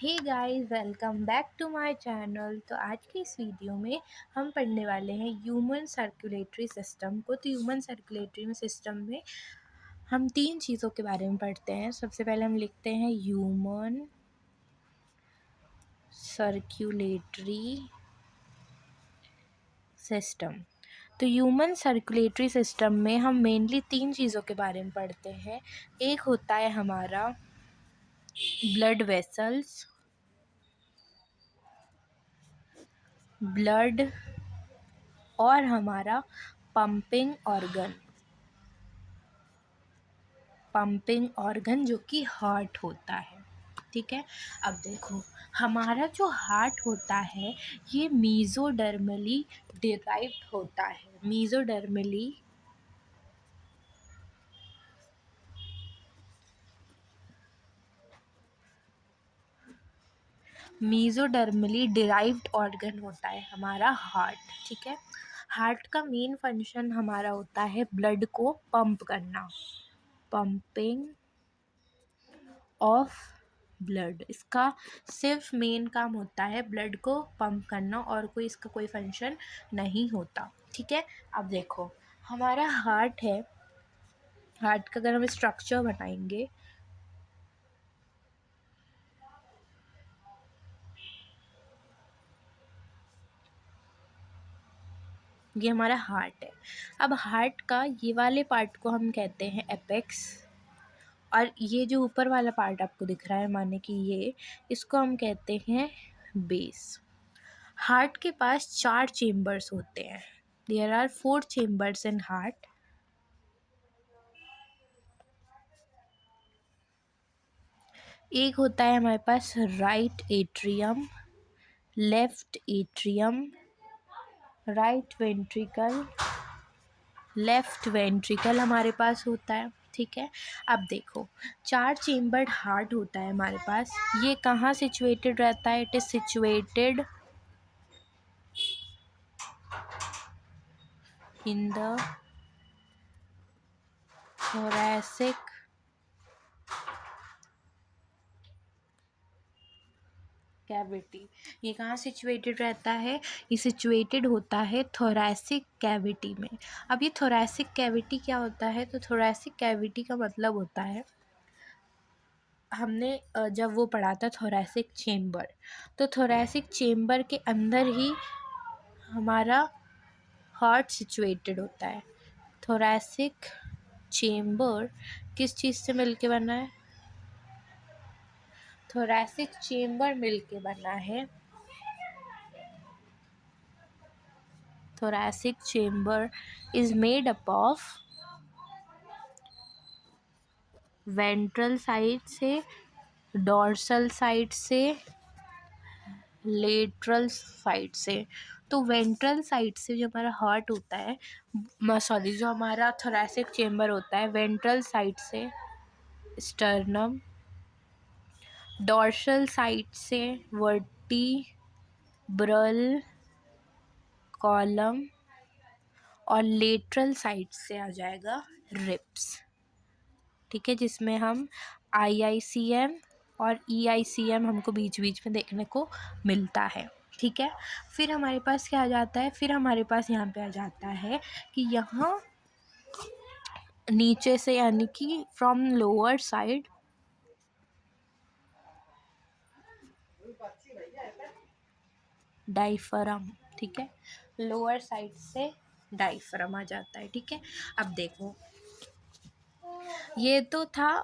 Hey guys, welcome back to my channel. तो आज की इस वीडियो में हम पढ़ने वाले हैं ह्यूमन सर्कुलेटरी सिस्टम को। तो ह्यूमन सर्कुलेटरी सिस्टम में हम तीन चीज़ों के बारे में पढ़ते हैं। सबसे पहले हम लिखते हैं ह्यूमन सर्कुलेटरी सिस्टम। तो ह्यूमन सर्कुलेटरी सिस्टम में हम मेनली तीन चीज़ों के बारे में पढ़ते हैं। एक होता है हमारा ब्लड वेसल्स, ब्लड और हमारा पंपिंग ऑर्गन जो कि हार्ट होता है। ठीक है, अब देखो हमारा जो हार्ट होता है ये मीज़ोडर्मली डिराइव्ड होता है। मीज़ोडर्मली डिराइव्ड ऑर्गन होता है हमारा हार्ट। ठीक है, हार्ट का मेन फंक्शन हमारा होता है ब्लड को पंप करना, पंपिंग ऑफ ब्लड। इसका सिर्फ मेन काम होता है ब्लड को पंप करना और कोई इसका कोई फंक्शन नहीं होता। ठीक है, अब देखो हमारा हार्ट है, हार्ट का अगर हम स्ट्रक्चर बनाएंगे, ये हमारा हार्ट है। अब हार्ट का ये वाले पार्ट को हम कहते हैं एपेक्स, और ये जो ऊपर वाला पार्ट आपको दिख रहा है माने कि ये, इसको हम कहते हैं बेस। हार्ट के पास 4 चेम्बर्स होते हैं। There are 4 chambers in heart. एक होता है हमारे पास right atrium, left atrium, right ventricle, left ventricle हमारे पास होता है। ठीक है, अब देखो 4 चेम्बर्ड हार्ट होता है हमारे पास। ये कहाँ सिचुएटेड रहता है? It is situated in the thoracic cavity. ये कहाँ सिचुएटेड रहता है? ये सिचुएटेड होता है थोरैसिक कैविटी में। अब ये थोरैसिक कैविटी क्या होता है? तो थोरैसिक कैविटी का मतलब होता है, हमने जब वो पढ़ा था थोरैसिक चेम्बर, तो थोरैसिक चेम्बर के अंदर ही हमारा हार्ट सिचुएटेड होता है। थोरैसिक चेम्बर किस चीज़ से मिलके बना है? थोरैसिक चेम्बर मिलके बना है, thoracic chamber is made up of ventral side से, डॉर्सल साइड से, लेटरल साइड से। तो वेंट्रल साइड से जो हमारा हार्ट होता है, सॉरी, जो हमारा थोरैसिक चेम्बर होता है, वेंट्रल साइड से स्टर्नम, डॉर्सल साइड से वर्टिब्रल कॉलम, और लेटरल साइड से आ जाएगा रिब्स। ठीक है, जिसमें हम IICM और EICM हमको बीच बीच में देखने को मिलता है। ठीक है, फिर हमारे पास क्या आ जाता है? फिर हमारे पास यहाँ पे आ जाता है कि यहाँ नीचे से, यानी कि फ्रॉम लोअर साइड, डायफ्राम। ठीक है, लोअर साइड से डायफ्राम आ जाता है। ठीक है, अब देखो ये तो था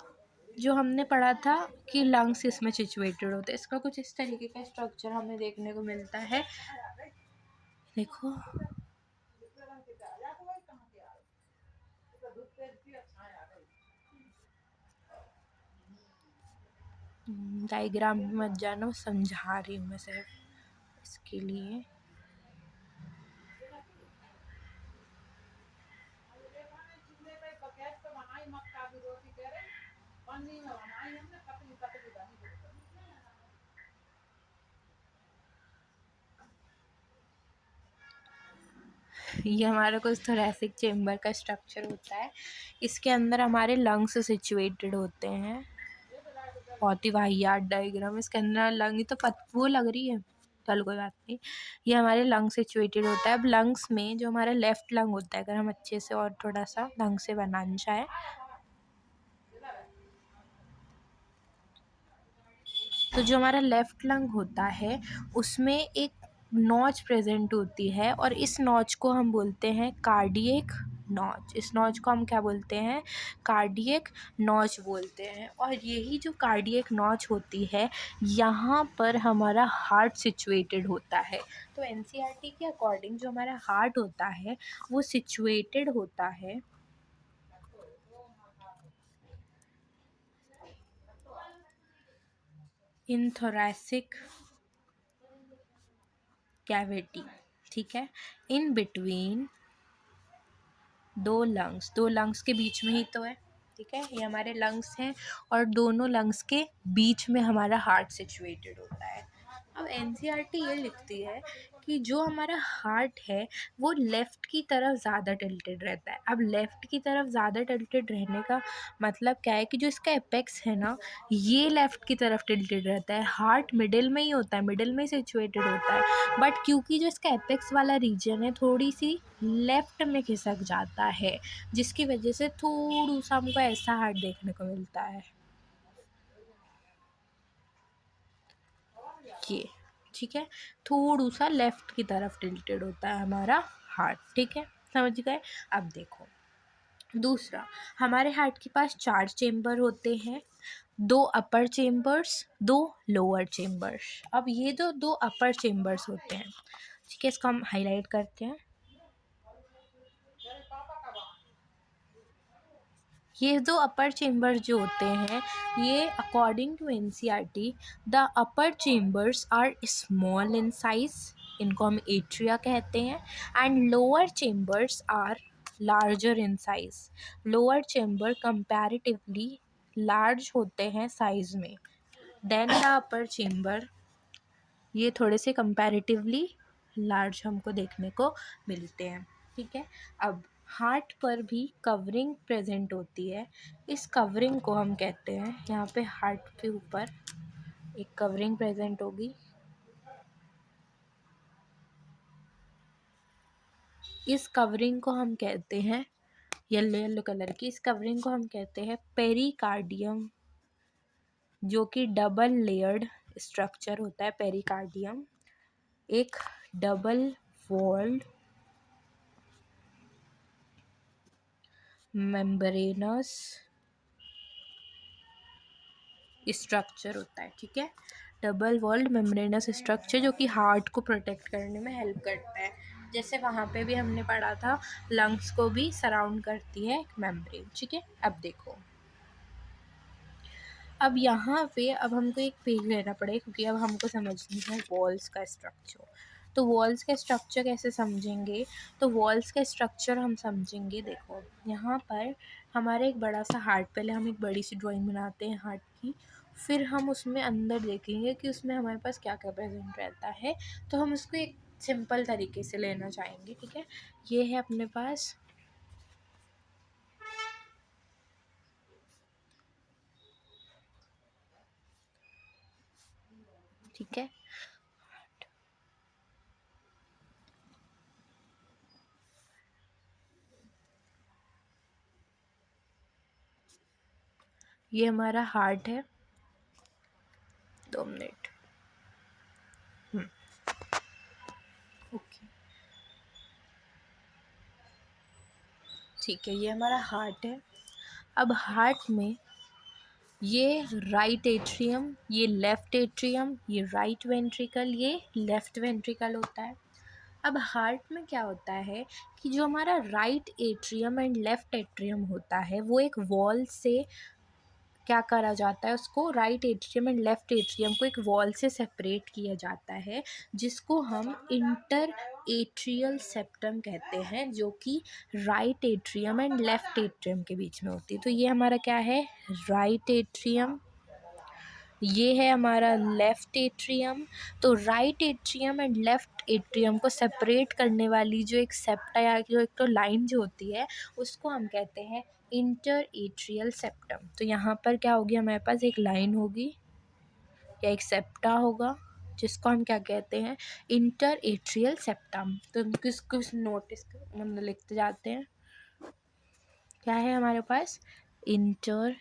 जो हमने पढ़ा था कि लंग्स इसमें सिचुएटेड होते हैं। इसका कुछ इस तरीके का स्ट्रक्चर हमें देखने को मिलता है। देखो डायग्राम में मत जाना, समझा रही हूँ मैं सिर्फ इसके लिए। ये हमारा कुछ थोरैसिक चेम्बर का स्ट्रक्चर होता है। इसके अंदर हमारे लंग्स सिचुएटेड होते हैं। बहुत ही वाहियात डायग्राम है, इसके अंदर लंग ही तो वो लग रही है, चलो कोई बात नहीं। ये हमारे लंग सिचुएटेड होता है। अब लंग्स में जो हमारा लेफ्ट लंग होता है, अगर हम अच्छे से और थोड़ा सा ढंग से बनाना चाहें, तो जो हमारा लेफ्ट लंग होता है उसमें एक नॉच प्रेजेंट होती है और इस नॉच को हम बोलते हैं कार्डियक नॉच। इस नॉच को हम क्या बोलते हैं? कार्डियक नॉच बोलते हैं। और यही जो कार्डियक नॉच होती है, यहाँ पर हमारा हार्ट सिचुएटेड होता है। तो एनसीईआरटी के अकॉर्डिंग जो हमारा हार्ट होता है वो सिचुएटेड होता है इन थोरैसिक कैविटी, ठीक है, इन बिटवीन दो लंग्स के बीच में ही तो है, ठीक है, ये हमारे लंग्स हैं और दोनों लंग्स के बीच में हमारा हार्ट सिचुएटेड होता है। अब एनसीईआरटी ये लिखती है कि जो हमारा हार्ट है वो लेफ़्ट की तरफ ज़्यादा टिल्टेड रहता है। अब लेफ़्ट की तरफ ज़्यादा टिल्टेड रहने का मतलब क्या है कि जो इसका एपेक्स है ना, ये लेफ़्ट की तरफ टिल्टेड रहता है। हार्ट मिडिल में ही होता है, मिडिल में सिचुएटेड होता है, बट क्योंकि जो इसका एपेक्स वाला रीजन है थोड़ी सी लेफ़्ट में खिसक जाता है, जिसकी वजह से थोड़ा सा हमको ऐसा हार्ट देखने को मिलता है, ये, ठीक है, थोड़ा सा लेफ़्ट की तरफ टिल्टेड होता है हमारा हार्ट, ठीक है, समझ गए। अब देखो दूसरा, हमारे हार्ट के पास 4 चेम्बर होते हैं, 2 अपर चेम्बर्स, 2 लोअर चेम्बर्स। अब ये जो 2 अपर चेम्बर्स होते हैं, ठीक है, इसको हम हाईलाइट करते हैं। ये जो अपर चेम्बर्स जो होते हैं, ये according to NCERT the upper chambers are small in size, इनको हम एट्रिया कहते हैं, and lower chambers are larger in size. Lower chamber comparatively large होते हैं साइज में, देन द अपर चेम्बर, ये थोड़े से कंपैरेटिवली लार्ज हमको देखने को मिलते हैं, ठीक है। अब हार्ट पर भी कवरिंग प्रेजेंट होती है, इस कवरिंग को हम कहते हैं, यहाँ पे हार्ट के ऊपर एक कवरिंग प्रेजेंट होगी, इस कवरिंग को हम कहते हैं, येलो येलो कलर की, इस कवरिंग को हम कहते हैं पेरिकार्डियम, जो कि डबल लेयर्ड स्ट्रक्चर होता है। पेरिकार्डियम एक डबल वॉल्ड मेम्ब्रेनस स्ट्रक्चर होता है, ठीक है, डबल वॉल्ड मेम्ब्रेनस स्ट्रक्चर, जो कि हार्ट को प्रोटेक्ट करने में हेल्प करता है। जैसे वहाँ पे भी हमने पढ़ा था, लंग्स को भी सराउंड करती है एक मेम्ब्रेन, ठीक है। अब देखो, अब यहाँ पे अब हमको एक पेज लेना पड़ेगा, क्योंकि अब हमको समझनी है वॉल्स का स्ट्रक्चर। तो वॉल्स का स्ट्रक्चर कैसे समझेंगे? तो वॉल्स का स्ट्रक्चर हम समझेंगे, देखो यहाँ पर हमारे एक बड़ा सा हार्ट, पहले हम एक बड़ी सी ड्राइंग बनाते हैं हार्ट की, फिर हम उसमें अंदर देखेंगे कि उसमें हमारे पास क्या क्या प्रेजेंट रहता है। तो हम उसको एक सिंपल तरीके से लेना चाहेंगे, ठीक है। ये है अपने पास, ठीक है, ये हमारा हार्ट है, 2 मिनट, ओके, ठीक है, ये हमारा हार्ट है। अब हार्ट में ये राइट एट्रियम, ये लेफ़्ट एट्रियम, ये राइट वेंट्रिकल, ये लेफ़्ट वेंट्रिकल होता है। अब हार्ट में क्या होता है कि जो हमारा right atrium and left atrium होता है, वो एक वॉल से क्या करा जाता है, उसको right atrium and left atrium को एक वॉल से सेपरेट किया जाता है, जिसको हम इंटर एट्रियल सेप्टम कहते हैं, जो कि right atrium and left atrium के बीच में होती है। तो ये हमारा क्या है? राइट एट्रियम, ये है हमारा लेफ़्ट एट्रियम। तो right atrium and left atrium को सेपरेट करने वाली जो एक सेप्टा या जो एक तो लाइन जो होती है, उसको हम कहते हैं इंटर एट्रियल सेप्टम। तो यहाँ पर क्या होगी, हमारे पास एक लाइन होगी या एक सेप्टा होगा जिसको हम क्या कहते हैं, इंटर एट्रियल सेप्टम। तो किस किस नोटिस मतलब लिखते जाते हैं, क्या है हमारे पास, इंटर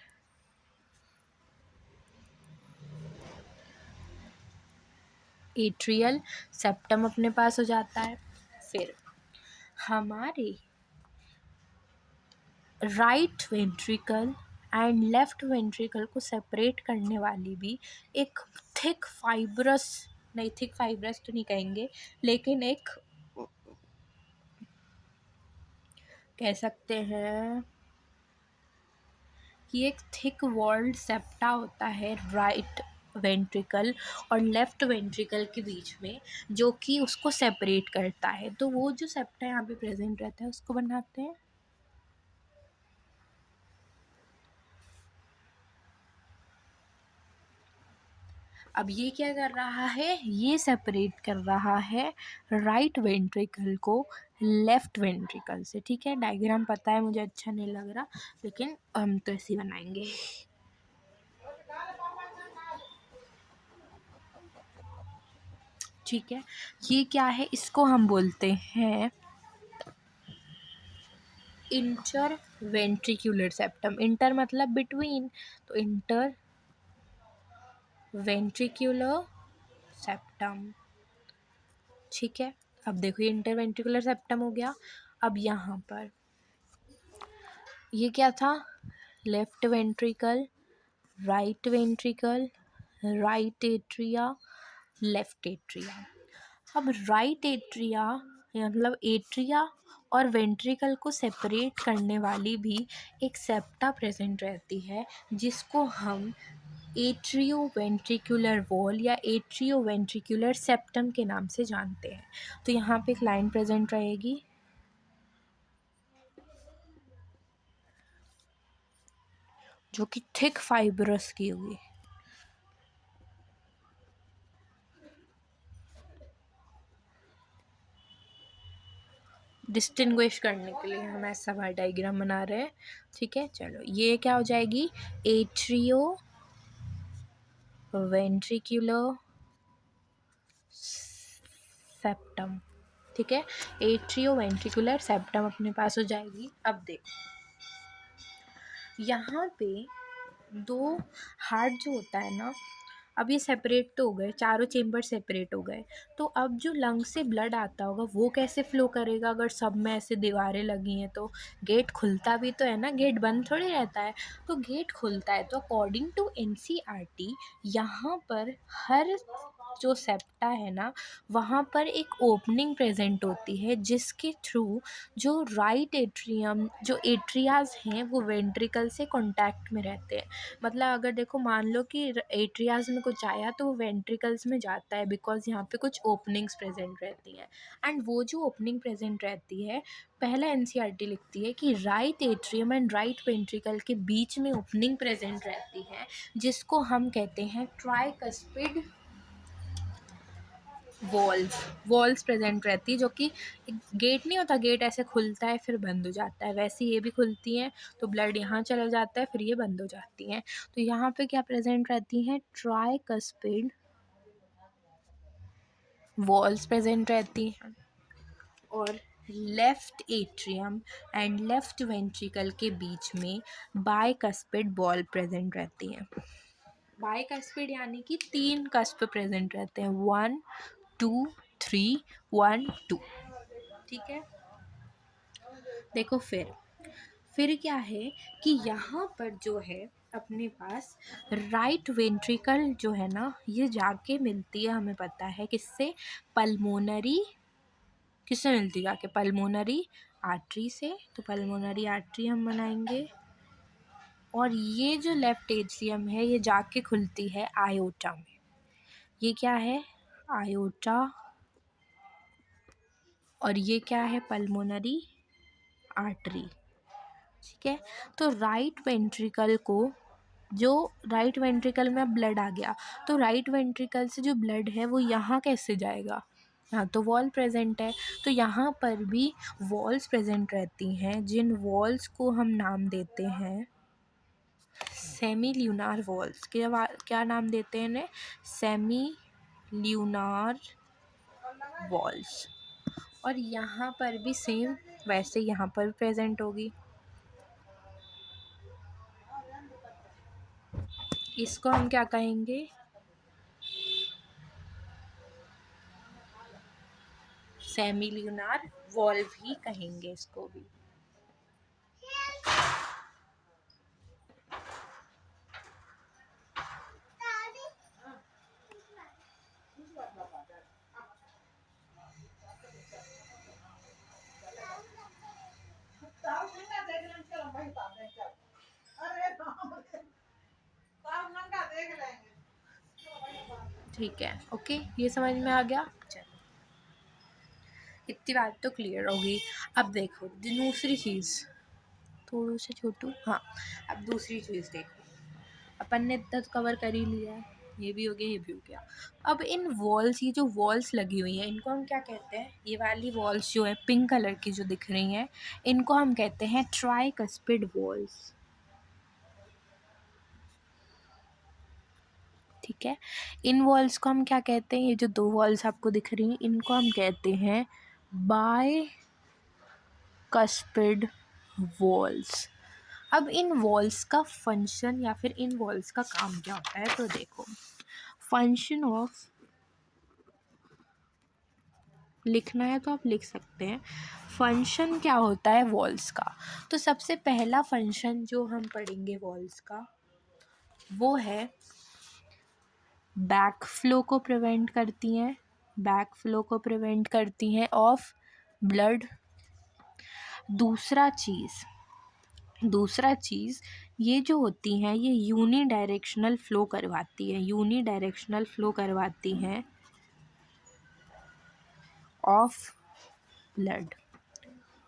एट्रियल सेप्टम अपने पास हो जाता है। फिर हमारे right ventricle and left ventricle को सेपरेट करने वाली भी एक थिक फाइब्रस, नहीं थिक फाइब्रस तो नहीं कहेंगे, लेकिन एक कह सकते हैं कि एक थिक वॉल्ड सेप्टा होता है राइट वेंट्रिकल और लेफ्ट वेंट्रिकल के बीच में, जो कि उसको सेपरेट करता है। तो वो जो सेप्टा यहाँ पे प्रेजेंट रहता है उसको बनाते हैं। अब ये क्या कर रहा है, ये सेपरेट कर रहा है राइट वेंट्रिकल को लेफ्ट वेंट्रिकल से। ठीक है, डायग्राम पता है मुझे अच्छा नहीं लग रहा, लेकिन हम तो ऐसे ही बनाएंगे। ठीक है, ये क्या है, इसको हम बोलते हैं इंटर वेंट्रिकुलर सेप्टम। इंटर मतलब बिटवीन, तो इंटर वेंट्रिकुलर सेप्टम। ठीक है, अब देखो ये इंटर वेंट्रिकुलर सेप्टम हो गया। अब यहाँ पर ये क्या था, left ventricle, right ventricle, right atria, left atria. अब राइट एट्रिया मतलब एट्रिया और वेंट्रिकल को सेपरेट करने वाली भी एक सेप्टा प्रेजेंट रहती है, जिसको हम एट्रियो वेंट्रिकुलर वॉल या एट्रियो वेंट्रिकुलर सेप्टम के नाम से जानते हैं। तो यहाँ पे एक लाइन प्रेजेंट रहेगी जो कि थिक फाइब्रस की होगी। डिस्टिंग्विश करने के लिए हम ऐसा वाला डायग्राम बना रहे हैं। ठीक है, चलो ये क्या हो जाएगी, एट्रियो वेंट्रिकुलर सेप्टम। ठीक है, एट्रियो वेंट्रिकुलर सेप्टम अपने पास हो जाएगी। अब देखो यहाँ पे दो हार्ट जो होता है ना, अब ये सेपरेट तो हो गए, चारों चेम्बर सेपरेट हो गए। तो अब जो लंग से ब्लड आता होगा वो कैसे फ्लो करेगा, अगर सब में ऐसे दीवारें लगी हैं तो गेट खुलता भी तो है ना, गेट बंद थोड़ी रहता है। तो गेट खुलता है, तो अकॉर्डिंग टू एनसीईआरटी यहाँ पर हर जो सेप्टा है ना, वहाँ पर एक ओपनिंग प्रेजेंट होती है जिसके थ्रू जो राइट एट्रियम, जो एट्रियाज हैं वो वेंट्रिकल से कांटेक्ट में रहते हैं। मतलब अगर देखो मान लो कि एट्रियाज में कुछ आया तो वो वेंट्रिकल्स में जाता है, बिकॉज यहाँ पे कुछ ओपनिंग्स प्रेजेंट रहती हैं। एंड वो जो ओपनिंग प्रेजेंट रहती है, पहला एनसीईआरटी लिखती है कि right atrium and right ventricle के बीच में ओपनिंग प्रेजेंट रहती है, जिसको हम कहते हैं ट्राइकस्पिड वॉल्स प्रेजेंट रहती है, जो कि गेट नहीं होता, गेट ऐसे खुलता है फिर बंद हो जाता है, वैसे ये भी खुलती हैं तो ब्लड यहाँ चला जाता है फिर ये बंद हो जाती हैं। तो यहाँ पे क्या प्रेजेंट रहती हैं, ट्राइकस्पिड वॉल्स प्रेजेंट रहती हैं। और left atrium and left ventricle के बीच में बाइकस्पिड वॉल प्रेजेंट रहती हैं। बाइकस्पिड यानी कि 3 कस्प प्रेजेंट रहते हैं, 1 2 3 1 2। ठीक है, देखो फिर क्या है कि यहाँ पर जो है अपने पास राइट वेंट्रिकल जो है ना, ये जाके मिलती है, हमें पता है किससे, पल्मोनरी, किससे मिलती है जाके, पल्मोनरी आर्टरी से। तो पल्मोनरी आर्टरी हम बनाएंगे। और ये जो लेफ्ट एट्रियम है ये जाके खुलती है आयोटा में। ये क्या है, आयोटा। और ये क्या है, पल्मोनरी आर्टरी। ठीक है, तो राइट वेंट्रिकल को, जो राइट वेंट्रिकल में ब्लड आ गया तो राइट वेंट्रिकल से जो ब्लड है वो यहाँ कैसे जाएगा, यहाँ तो वॉल प्रेजेंट है, तो यहाँ पर भी वॉल्स प्रेजेंट रहती हैं, जिन वॉल्स को हम नाम देते हैं सेमी ल्यूनार वॉल्स। क्या नाम देते हैं इन्हें? Semilunar valves. और यहाँ पर भी सेम वैसे यहाँ पर प्रेजेंट होगी। इसको हम क्या कहेंगे? सेमी ल्यूनार वॉल भी कहेंगे इसको भी। ठीक है, ओके, ये समझ में आ गया। चलो, इतनी बात तो क्लियर होगी। अब देखो दूसरी चीज़, थोड़ा सा छोटू, हाँ, अब दूसरी चीज़ देखो। अपन ने इतना तो कवर कर ही लिया है, ये भी हो गया, ये भी हो गया। अब इन वॉल्स, ये जो वॉल्स लगी हुई हैं, इनको हम क्या कहते हैं? ये वाली वॉल्स जो है पिंक कलर की जो दिख रही हैं, इनको हम कहते हैं ट्राइकस्पिड वॉल्स। ठीक है, इन वॉल्स को हम क्या कहते हैं? ये जो दो वॉल्स आपको दिख रही हैं, इनको हम कहते हैं बाय कस्पिड वॉल्स। अब इन वॉल्स का फंक्शन या फिर इन वॉल्स का काम क्या होता है, तो देखो, फंक्शन ऑफ, लिखना है तो आप लिख सकते हैं, फंक्शन क्या होता है वॉल्स का। तो सबसे पहला फंक्शन जो हम पढ़ेंगे वॉल्स का, वो है बैक फ्लो को प्रिवेंट करती हैं, बैक फ्लो को प्रिवेंट करती हैं ऑफ ब्लड। दूसरा चीज़ ये जो होती हैं, ये यूनी डायरेक्शनल फ़्लो करवाती है, यूनी डायरेक्शनल फ़्लो करवाती हैं ऑफ ब्लड।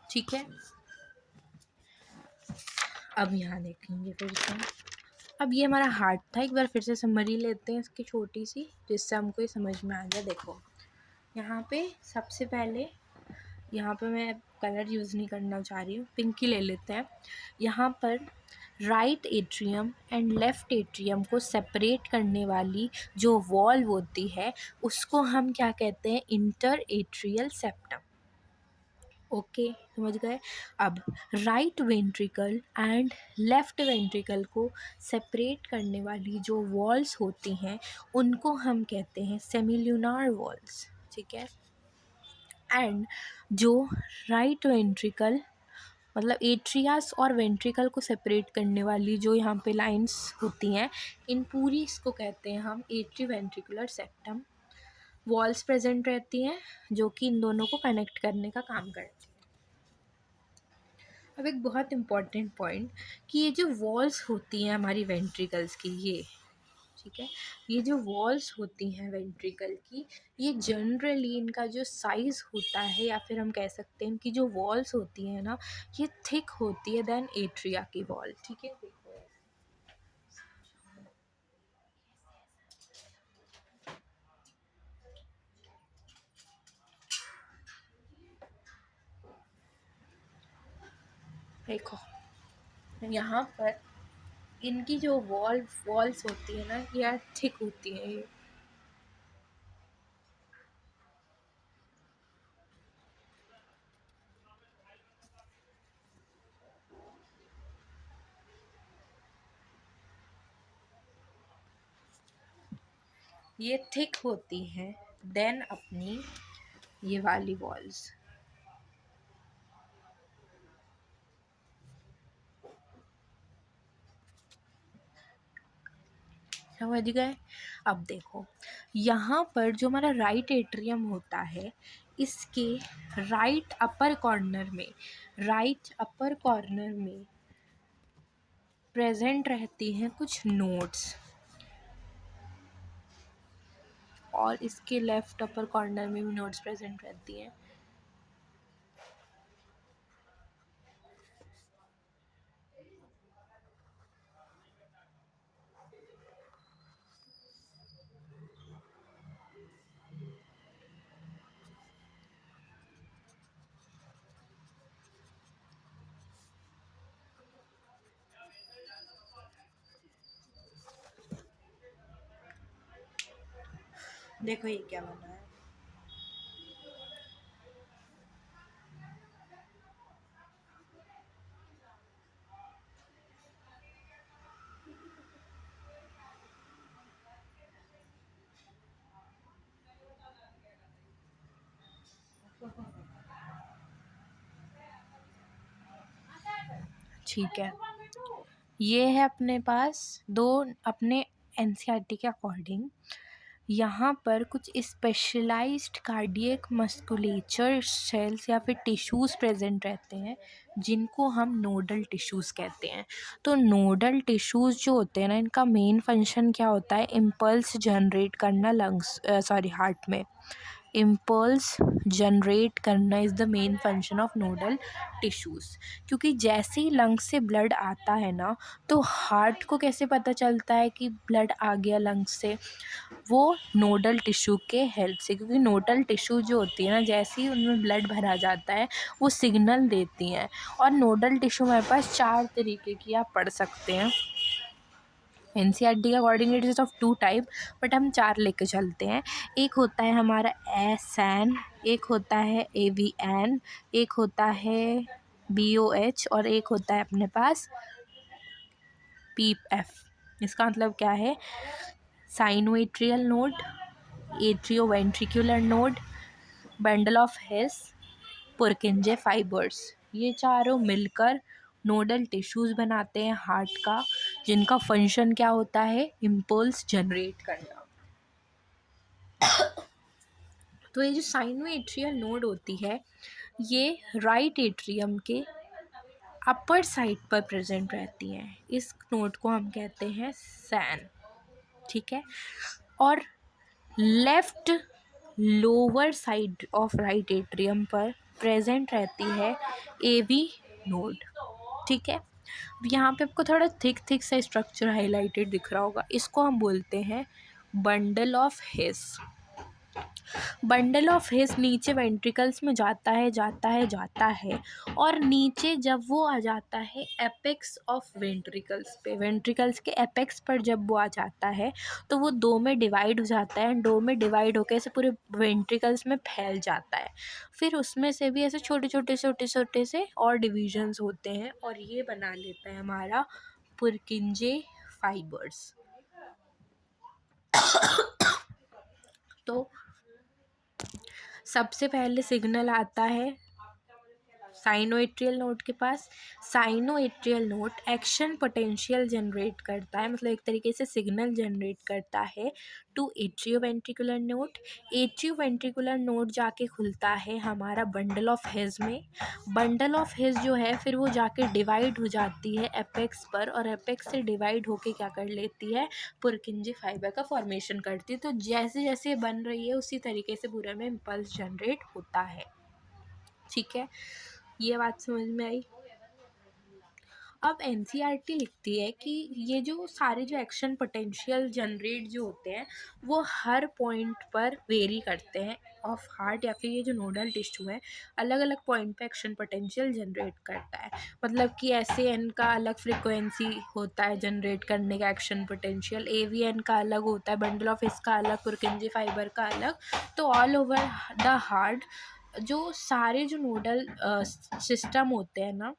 ठीक है, अब यहाँ देखेंगे फिर से। अब ये हमारा हार्ट था, एक बार फिर से समरी लेते हैं इसकी छोटी सी, जिससे हमको ये समझ में आ जाए। देखो, यहाँ पे सबसे पहले, यहाँ पे मैं कलर यूज़ नहीं करना चाह रही हूँ, पिंक ही ले लेते हैं। यहाँ पर right atrium and left atrium को सेपरेट करने वाली जो वॉल्व होती है, उसको हम क्या कहते हैं? Inter atrial septum. ओके, समझ गए। अब right ventricle and left ventricle को सेपरेट करने वाली जो वॉल्स होती हैं, उनको हम कहते हैं सेमिल्यूनार वॉल्स। ठीक है, एंड जो राइट वेंट्रिकल, मतलब एट्रियास और वेंट्रिकल को सेपरेट करने वाली जो यहाँ पे लाइंस होती हैं, इन पूरी इसको कहते हैं हम एट्री वेंट्रिकुलर सेप्टम। वॉल्स प्रेजेंट रहती हैं जो कि इन दोनों को कनेक्ट करने का काम करती हैं। अब एक बहुत इम्पॉर्टेंट पॉइंट, कि ये जो वॉल्स होती हैं हमारी वेंट्रिकल्स की, ये, ठीक है, ये जो वॉल्स होती हैं वेंट्रिकल की, ये जनरली इनका जो साइज़ होता है, या फिर हम कह सकते हैं इनकी जो वॉल्स होती हैं ना, ये थिक होती है देन एट्रिया की वॉल। ठीक है, देखो यहाँ पर इनकी जो वॉल्स होती है ना, ये थिक होती है, ये थिक होती हैं देन अपनी ये वाली वॉल्स। समझ गए। अब देखो, यहाँ पर जो हमारा राइट एट्रियम होता है, इसके राइट अपर कॉर्नर में प्रेजेंट रहती हैं कुछ नोड्स, और इसके लेफ्ट अपर कॉर्नर में भी नोड्स प्रेजेंट रहती हैं। देखो ये क्या बना है। ठीक है, ये है अपने पास दो अपने एनसीईआरटी के अकॉर्डिंग। यहाँ पर कुछ स्पेशलाइज्ड कार्डियक मस्कुलेचर सेल्स या फिर टिश्यूज़ प्रेजेंट रहते हैं, जिनको हम नोडल टिश्यूज़ कहते हैं। तो नोडल टिश्यूज़ जो होते हैं ना, इनका मेन फंक्शन क्या होता है, इम्पल्स जनरेट करना लंग्स हार्ट में। इम्पल्स जनरेट करना is the main function of nodal tissues. क्योंकि जैसे ही लंग्स से ब्लड आता है ना, तो हार्ट को कैसे पता चलता है कि ब्लड आ गया लंग्स से, वो नोडल टिश्यू के हेल्प से। क्योंकि नोडल टिश्यू जो होती है ना, जैसे ही उनमें ब्लड भरा जाता है वो सिग्नल देती हैं। और नोडल टिश्यू हमारे पास 4 तरीके की आप पढ़ सकते हैं। एनसीईआरटी के according it is of 2 type, but हम 4 लेके चलते हैं। एक होता है हमारा एसएन, एक होता है एवीएन, एक होता है बीओएच और एक होता है अपने पास पीएफ। इसका मतलब क्या है, sinoatrial node, atrioventricular node, bundle of his, पुरकिंजे fibres. ये चारों मिलकर नोडल टिश्यूज़ बनाते हैं हार्ट का, जिनका फंक्शन क्या होता है, इम्पल्स जनरेट करना। तो ये जो साइनोएट्रियल नोड होती है, ये राइट एट्रियम के अपर साइड पर प्रेजेंट रहती हैं। इस नोड को हम कहते हैं सैन, ठीक है। और left lower side of right atrium पर प्रेजेंट रहती है एवी नोड, ठीक है। यहाँ पे आपको थोड़ा थिक थिक सा स्ट्रक्चर हाईलाइटेड दिख रहा होगा, इसको हम बोलते हैं bundle of his. Bundle of his नीचे वेंट्रिकल्स में जाता है जाता है जाता है, और नीचे जब वो आ जाता है एपेक्स ऑफ वेंट्रिकल्स पे, वेंट्रिकल्स के एपेक्स पर जब वो आ जाता है, तो वो 2 में डिवाइड हो जाता है। 2 में डिवाइड होकर ऐसे पूरे वेंट्रिकल्स में फैल जाता है। फिर उसमें से भी ऐसे छोटे छोटे छोटे छोटे से और डिविजन्स होते हैं, और ये बना लेता है हमारा पुरकिंजे फाइबर्स। तो सबसे पहले सिग्नल आता है साइनोएट्रियल नोड के पास। Sinoatrial node action potential generate करता है, मतलब एक तरीके से सिग्नल जनरेट करता है to atrioventricular node. Atrioventricular node जाके खुलता है हमारा बंडल ऑफ हिस में। बंडल ऑफ हिस जो है फिर वो जाके डिवाइड हो जाती है एपेक्स पर, और एपेक्स से डिवाइड होके क्या कर लेती है, पुरकिंजे फाइबर का फॉर्मेशन करती है। तो जैसे जैसे बन रही है उसी तरीके से पूरे में इम्पल्स जनरेट होता है, ठीक है। ये बात समझ में आई। अब एनसीईआरटी लिखती है कि ये जो सारे जो एक्शन पोटेंशियल जनरेट जो होते हैं, वो हर पॉइंट पर वेरी करते हैं ऑफ हार्ट, या फिर ये जो नोडल टिश्यू है अलग अलग पॉइंट पे एक्शन पोटेंशियल जनरेट करता है। मतलब कि ऐसे एन का अलग फ्रिक्वेंसी होता है जनरेट करने का एक्शन पोटेंशियल, एवीएन का अलग होता है, बंडल ऑफ इसका अलग, पुरकिंजे फाइबर का अलग। तो ऑल ओवर द हार्ट जो सारे जो नोडल सिस्टम होते हैं ना,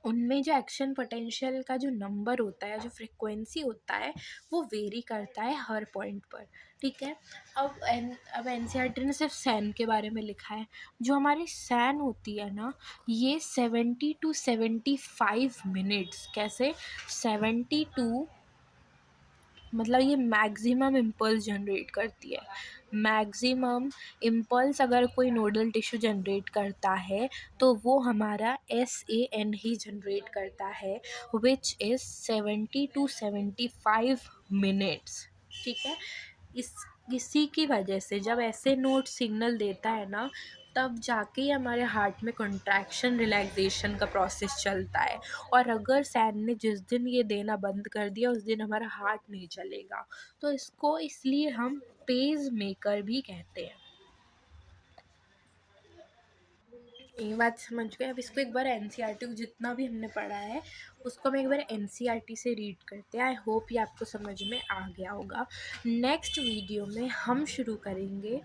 उनमें जो एक्शन पोटेंशियल का जो नंबर होता है, जो फ्रिक्वेंसी होता है, वो वेरी करता है हर पॉइंट पर, ठीक है। अब एनसीईआरटी ने सिर्फ सैन के बारे में लिखा है। जो हमारी सैन होती है ना, ये 70 to 75 मिनट्स, कैसे 72, मतलब ये मैक्सिमम इम्पल्स जनरेट करती है। मैक्सिमम इम्पल्स अगर कोई नोडल टिश्यू जनरेट करता है, तो वो हमारा SAN ही जनरेट करता है, विच इज़ 70 to 75 मिनट्स, ठीक है। इस इसी की वजह से जब ऐसे नोड सिग्नल देता है ना, तब जाके ही हमारे हार्ट में कंट्रैक्शन रिलैक्सेशन का प्रोसेस चलता है। और अगर सैन ने जिस दिन ये देना बंद कर दिया, उस दिन हमारा हार्ट नहीं चलेगा। तो इसको इसलिए हम पेस मेकर भी कहते हैं। ये बात समझ गए। अब इसको एक बार एनसीईआरटी जितना भी हमने पढ़ा है उसको हम एक बार एनसीईआरटी से रीड करते हैं। आई होप ये आपको समझ में आ गया होगा। नेक्स्ट वीडियो में हम शुरू करेंगे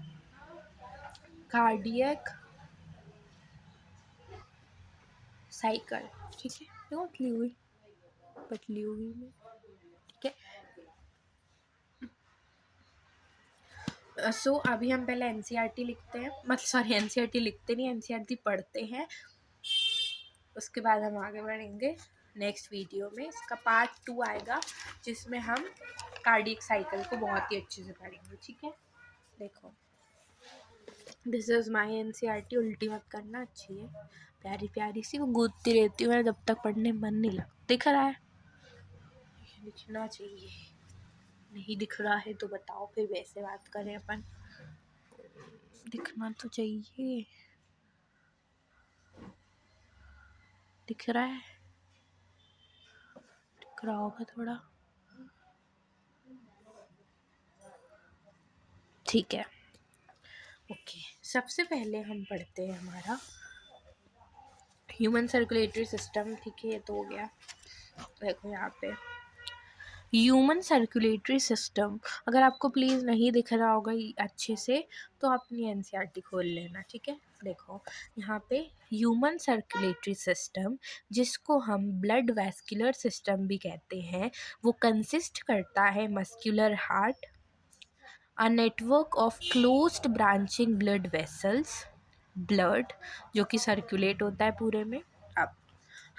कार्डियक साइकिल। ठीक है, देखो पतली हुई में। ठीक है, सो अभी हम पहले एनसीईआरटी लिखते हैं, मतलब सॉरी एनसीईआरटी लिखते नहीं, एनसीईआरटी पढ़ते हैं। उसके बाद हम आगे बढ़ेंगे नेक्स्ट वीडियो में। इसका पार्ट 2 आएगा जिसमें हम कार्डियक साइकिल को बहुत ही अच्छे से पढ़ेंगे। ठीक है, देखो दिस इज़ माई एनसीईआरटी। उल्टी मत करना, अच्छी है, प्यारी प्यारी सी, वो गूंथती रहती हूँ मैं जब तक पढ़ने मन नहीं लगता। दिख रहा है, दिखना चाहिए। नहीं दिख रहा है तो बताओ, फिर वैसे बात करें अपन। दिखना तो चाहिए। दिख रहा है, दिख रहा होगा थोड़ा। ठीक है, ओके। सबसे पहले हम पढ़ते हैं हमारा ह्यूमन सर्कुलेटरी सिस्टम। ठीक है, ये तो हो गया। देखो यहाँ पे ह्यूमन सर्कुलेटरी सिस्टम, अगर आपको प्लीज़ नहीं दिख रहा होगा अच्छे से तो अपनी एनसीईआरटी खोल लेना। ठीक है, देखो यहाँ पे ह्यूमन सर्कुलेटरी सिस्टम, जिसको हम ब्लड वैस्कुलर सिस्टम भी कहते हैं, वो कंसिस्ट करता है muscular heart, a network of closed branching blood vessels, blood जो कि सर्कुलेट होता है पूरे में। अब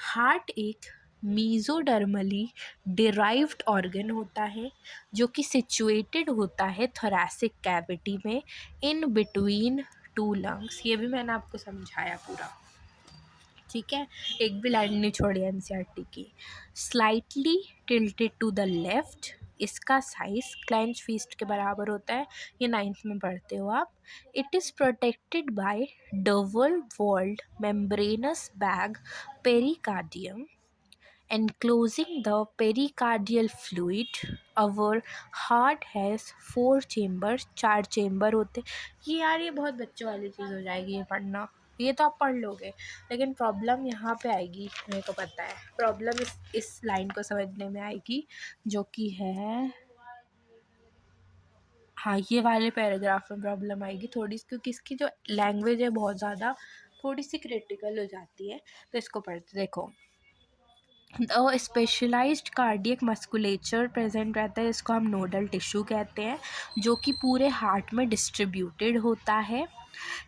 हार्ट एक मीजोडर्मली डिराइव्ड ऑर्गन होता है जो कि सिचुएटेड होता है थोरैसिक कैविटी में, इन बिटवीन टू लंग्स। ये भी मैंने आपको समझाया पूरा। ठीक है, एक भी लाइन नहीं छोड़ी एनसीईआरटी की। Slightly tilted to the left, इसका साइज क्लेंच फिस्ट के बराबर होता है। ये 9th में पढ़ते हो आप। It is protected by double walled membranous bag pericardium enclosing the pericardial fluid. Our heart has 4 chambers, 4 chamber होते। ये यार ये बहुत बच्चों वाली चीज़ हो जाएगी ये पढ़ना, ये तो आप पढ़ लोगे, लेकिन प्रॉब्लम यहाँ पे आएगी, मेरे को पता है प्रॉब्लम इस लाइन को समझने में आएगी, जो कि है, हाँ ये वाले पैराग्राफ में प्रॉब्लम आएगी थोड़ी सी, क्योंकि इसकी जो लैंग्वेज है बहुत ज़्यादा थोड़ी सी क्रिटिकल हो जाती है। तो इसको पढ़ते देखो, स्पेशलाइज्ड कार्डियक मस्कुलेचर प्रेजेंट रहता है, इसको हम नोडल टिश्यू कहते हैं, जो कि पूरे हार्ट में डिस्ट्रीब्यूटेड होता है।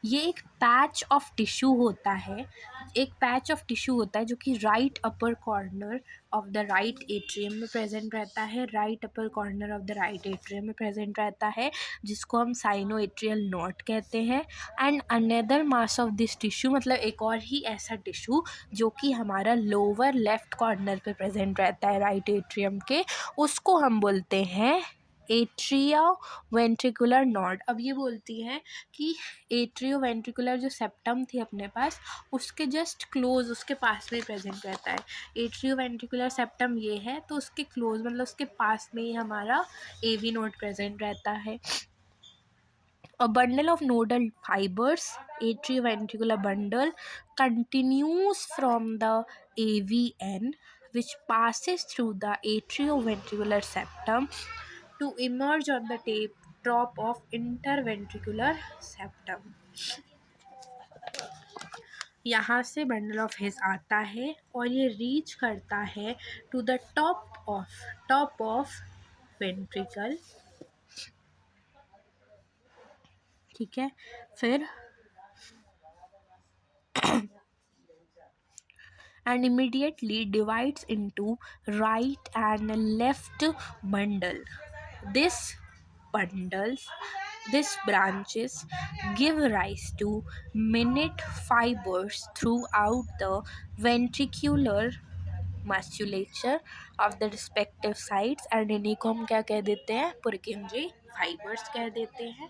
ये एक पैच ऑफ टिश्यू होता है, एक पैच ऑफ टिश्यू होता है जो कि right upper corner of the right atrium में प्रेजेंट रहता है, right upper corner of the right atrium में प्रेजेंट रहता है, जिसको हम साइनो एट्रियल नॉट कहते हैं। And another mass of this tissue, मतलब एक और ही ऐसा टिश्यू जो कि हमारा लोअर लेफ्ट कॉर्नर पे प्रेजेंट रहता है राइट एट्रियम के, उसको हम बोलते हैं एट्रियो वेंट्रिकुलर नॉड। अब ये बोलती हैं कि एट्रियो वेंट्रिकुलर जो सेप्टम थी अपने पास, उसके जस्ट क्लोज, उसके पास में प्रेजेंट रहता है। एट्रियो वेंट्रिकुलर सेप्टम ये है, तो उसके क्लोज मतलब उसके पास में ही हमारा एवी नोड प्रेजेंट रहता है। A bundle of nodal fibers, atrioventricular bundle, continues from the AVN, which passes through the atrioventricular septum to emerge on the top of interventricular septum. यहाँ से बंडल ऑफ हिस आता है और ये reach करता है to the top of ventricle. ठीक है, फिर and immediately divides into right and left bundle. This bundles, these branches give rise to minute fibers throughout the ventricular musculature of the respective sides, and इन्हीं को हम क्या कह देते हैं, पुरकिंजी फाइबर्स कह देते हैं।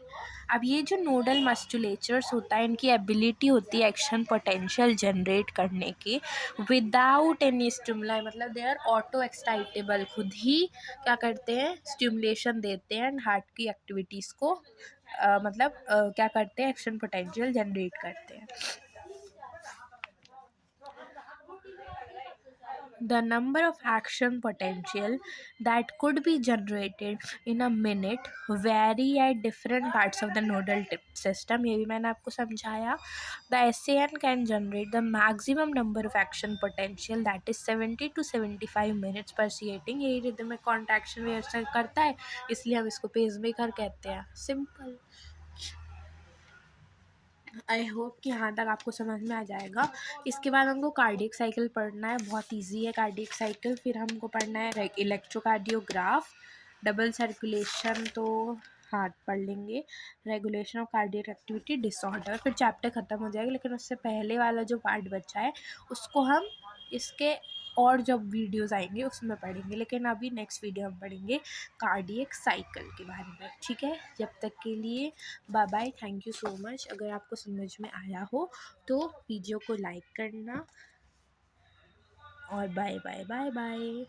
अब ये जो नोडल मस्कुलेचर्स होता है, इनकी एबिलिटी होती है एक्शन पोटेंशियल जनरेट करने की विदाउट एनी स्टिमुलाई, मतलब दे आर ऑटो एक्साइटेबल, खुद ही क्या करते हैं, स्टिमुलेशन देते हैं एंड हार्ट की एक्टिविटीज़ को क्या करते हैं, एक्शन पोटेंशियल जनरेट करते हैं। The number of action potential that could be generated in a minute vary at different parts of the nodal tip system. ये भी मैंने आपको समझाया. The SAN can generate the maximum number of action potential that is 70 to 75 minutes per creating. यही rhythmic contraction व्यवस्था करता है, इसलिए हम इसको पेसमेकर कहते हैं. सिंपल. आई होप कि यहाँ तक आपको समझ में आ जाएगा. इसके बाद हमको कार्डियक साइकिल पढ़ना है, बहुत इजी है कार्डियक साइकिल. फिर हमको पढ़ना है इलेक्ट्रोकार्डियोग्राफ, डबल सर्कुलेशन तो हाँ पढ़ लेंगे, regulation of cardiac activity disorder. फिर चैप्टर ख़त्म हो जाएगा, लेकिन उससे पहले वाला जो पार्ट बचा है उसको हम इसके और जब वीडियोस आएंगे उसमें पढ़ेंगे. लेकिन अभी नेक्स्ट वीडियो हम पढ़ेंगे कार्डियक साइकिल के बारे में. ठीक है, जब तक के लिए bye bye. Thank you so much. अगर आपको समझ में आया हो तो वीडियो को लाइक करना और बाय बाय बाय बाय.